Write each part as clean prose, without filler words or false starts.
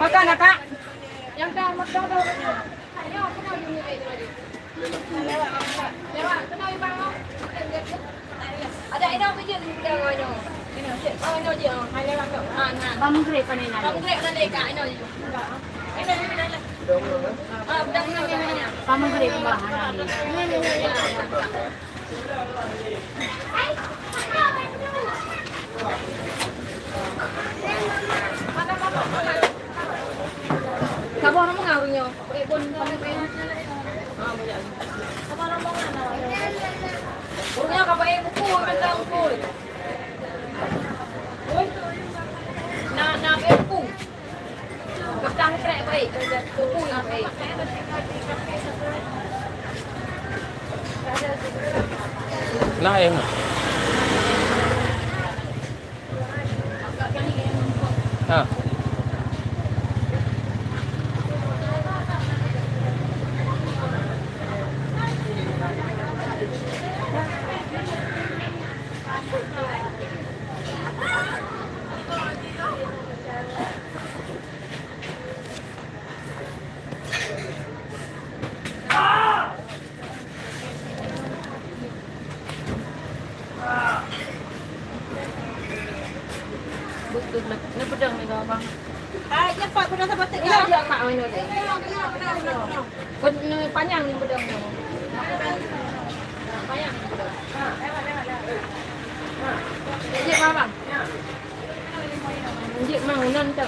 Makan nak kak? Yang dah makan dah. Ada ina kerja di bidang mana? Ina je. Hai lewat tu. Bamgrek kan ina. Bamgrek kan dek kak ina je. Ina ni mana? Bidang mana? Bamgrek bahan ni. Kamu orang mengaruhnya, pun kamu pengen. Kamu orang mengaruhnya. Punya kamu buku, bentang buku. Nak buku. Bentang krek baik, buku yang baik. Lain. Ha. Betul lah. Ni pedang ni kau bang. Yang pak pedang sama tak? Ya, dia mak mana ni? Panjang ni pedang tu. Panjang. Cik apa bang? Cik mau nan tu.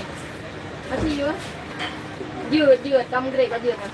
Masih you? Dia tam grade kat dia kan.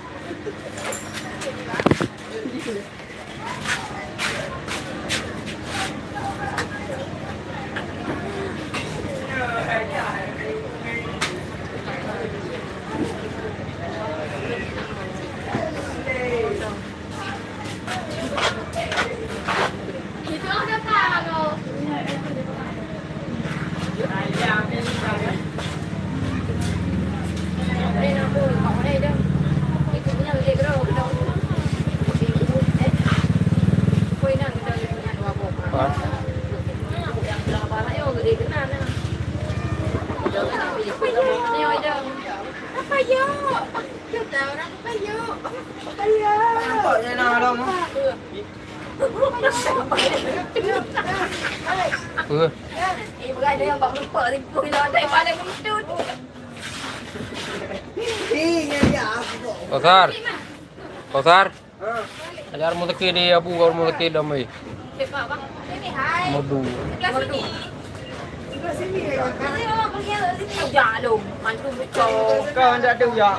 papayo. Kita orang papayo. Papayo. Nampaknya nak ada mah. Ibu ada yang bawa lupa ni pun dah ada pada kentut. Kausar. Kausar. Ajar mutaki di abu kau mutaki damai. Cepat bang. Ini hai. Madu. Kelas sini. Kelas sini. Nanti mama pergi ke sini. Jauh. Mantu betul. Kau tak ada ya.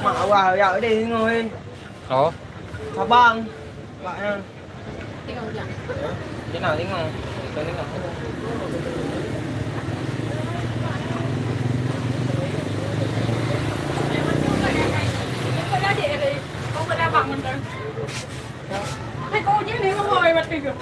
Mak awak ya đi ngồi. Oh. Abang. Pak yang. Tengok hujan. Thế nào thế nào? Thế nào? Kau dah dia ni. Kau dah bang mentang. Hai kau je ni kau boleh mati ke?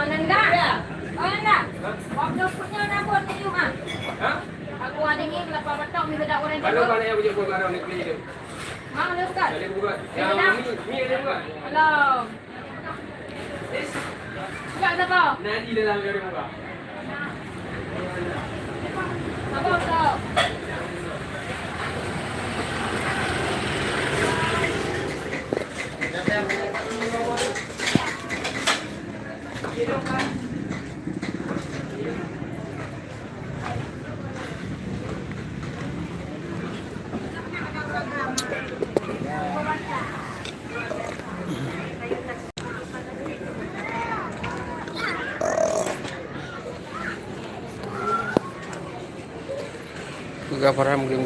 Nanda. Nanda. Waktu punya nabur ni juga. Aku ada ni kelapa batok ni bedak orang Kalau tu. mana yang punya program ni kerja? Mana dia bukan? Ada buka. Yang ni ada buka. Hello. Bukan siapa? Nanti dalam ada buka. Apa kau? Juga pernah mungkin